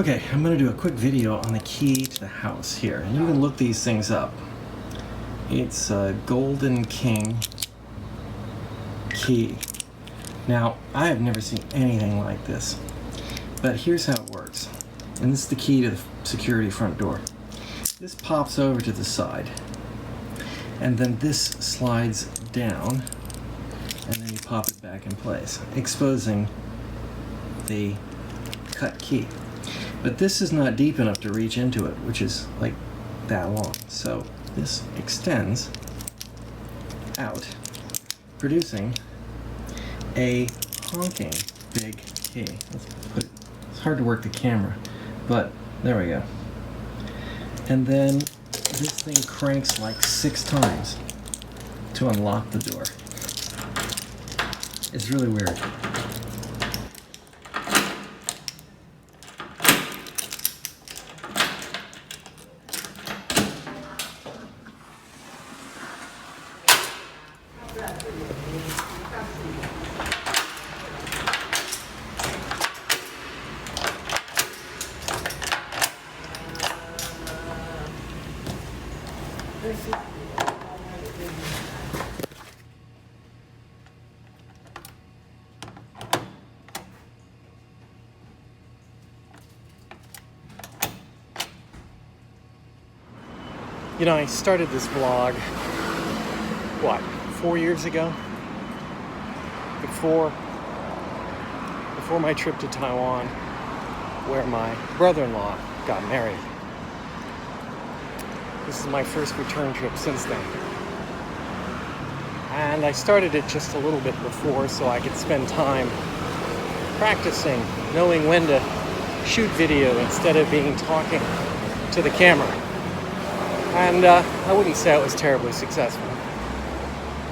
Okay, I'm going to do a quick video on the key to the house here, and you can look these things up. It's a Golden King key. Now, I have never seen anything like this, but here's how it works. And this is the key to the security front door. This pops over to the side, and then this slides down, and then you pop it back in place, exposing the cut key. But this is not deep enough to reach into it, which is like that long. So this extends out, producing a honking big key. It's hard to work the camera, but there we go. And then this thing cranks like 6 times to unlock the door. It's really weird. You know, I started this vlog, 4 years ago? Before my trip to Taiwan, where my brother-in-law got married. This is my first return trip since then. And I started it just a little bit before so I could spend time practicing, knowing when to shoot video instead of talking to the camera. And I wouldn't say I was terribly successful.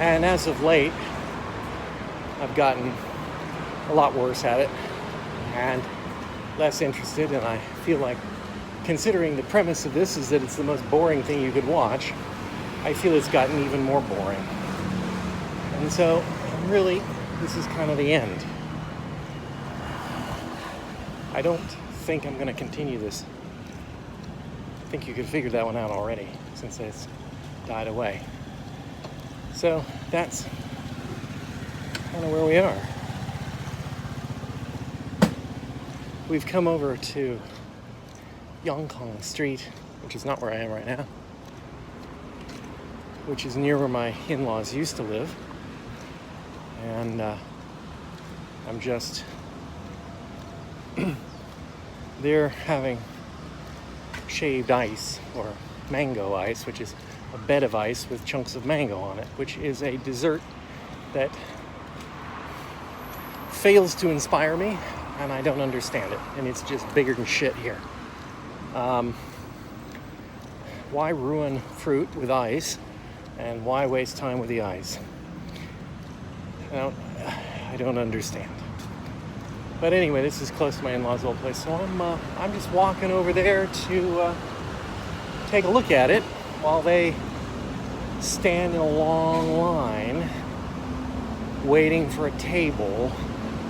And as of late, I've gotten a lot worse at it and less interested, and I feel like, considering the premise of this is that it's the most boring thing you could watch, I feel it's gotten even more boring. And so, really, this is kind of the end. I don't think I'm going to continue this. I think you could figure that one out already, since it's died away. So, that's kind of where we are. We've come over to Yongkong Street, which is not where I am right now, which is near where my in-laws used to live. And I'm just they're having shaved ice, or mango ice, which is a bed of ice with chunks of mango on it, which is a dessert that fails to inspire me, and I don't understand it, and it's just bigger than shit here. Why ruin fruit with ice, and why waste time with the ice? I don't understand. But anyway, this is close to my in-laws' old place, so I'm just walking over there to take a look at it while they stand in a long line waiting for a table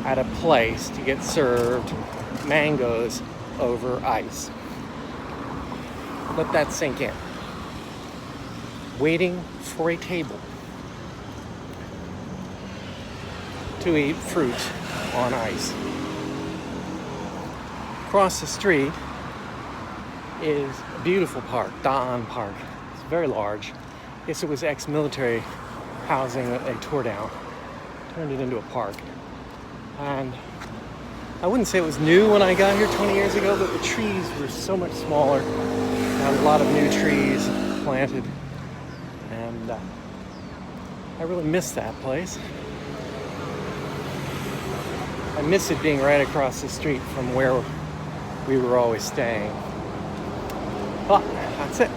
at a place to get served mangoes over ice. Let that sink in. Waiting for a table to eat fruit on ice. Across the street is a beautiful park, Da'an Park. It's very large. I guess it was ex-military housing that they tore down, turned it into a park. And I wouldn't say it was new when I got here 20 years ago, but the trees were so much smaller. Had a lot of new trees planted, and I really miss that place. I miss it being right across the street from where we were always staying. But that's it.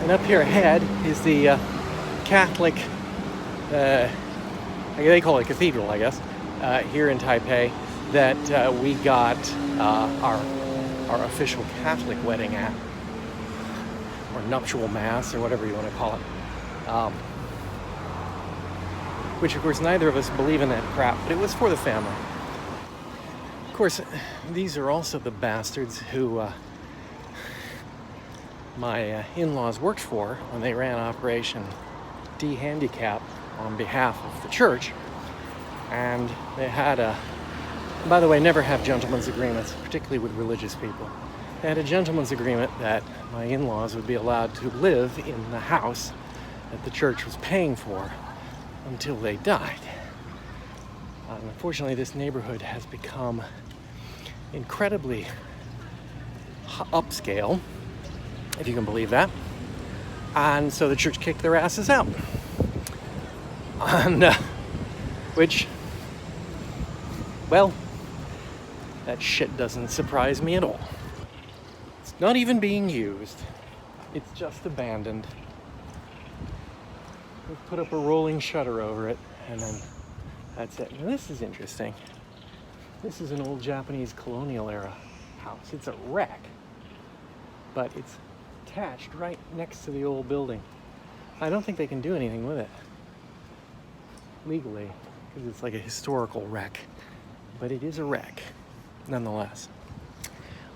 And up here ahead is the Catholic, they call it cathedral, I guess, here in Taipei, that we got our official Catholic wedding at, or nuptial mass, or whatever you want to call it. Which, of course, neither of us believe in that crap, but it was for the family. Of course, these are also the bastards who my in-laws worked for when they ran Operation D-Handicap on behalf of the church. And they had by the way, never have gentlemen's agreements, particularly with religious people. They had a gentleman's agreement that my in-laws would be allowed to live in the house that the church was paying for until they died. Unfortunately, this neighborhood has become incredibly upscale, if you can believe that. And so the church kicked their asses out. And, which, well, that shit doesn't surprise me at all. It's not even being used. It's just abandoned. We've put up a rolling shutter over it, and then that's it. Now this is interesting. This is an old Japanese colonial era house. It's a wreck, but it's attached right next to the old building. I don't think they can do anything with it legally, because it's like a historical wreck, but it is a wreck nonetheless.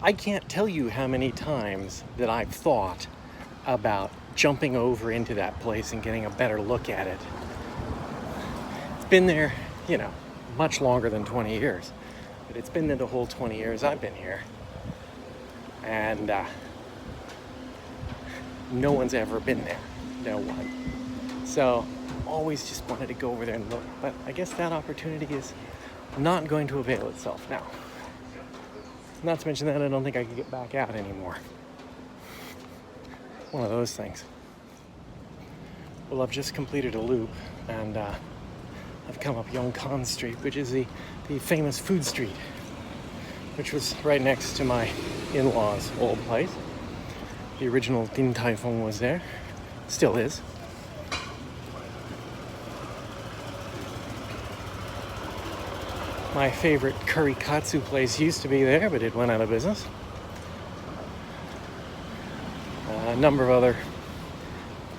I can't tell you how many times that I've thought about jumping over into that place and getting a better look at it. It's been there, much longer than 20 years, but it's been there the whole 20 years I've been here. And no one's ever been there. No one. So always just wanted to go over there and look, but I guess that opportunity is not going to avail itself now. Not to mention that I don't think I can get back out anymore. One of those things. Well, I've just completed a loop, and I've come up Yongkan Street, which is the famous food street, which was right next to my in-laws' old place. The original Din Tai Fung was there. Still is. My favorite curry katsu place used to be there, but it went out of business. A number of other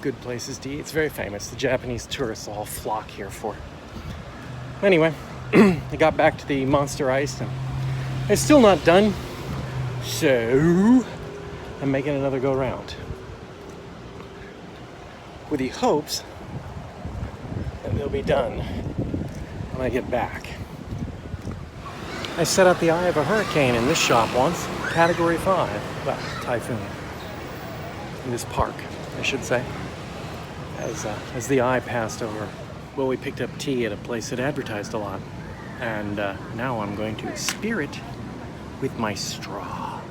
good places to eat. It's very famous. The Japanese tourists all flock here for. Anyway, I got back to the Monster Ice, and it's still not done. So I'm making another go round, with the hopes that they'll be done when I get back. I set out the eye of a hurricane in this shop once, Category 5, well, typhoon, in this park, I should say, as the eye passed over. Well, we picked up tea at a place that advertised a lot, and now I'm going to spear it with my straw.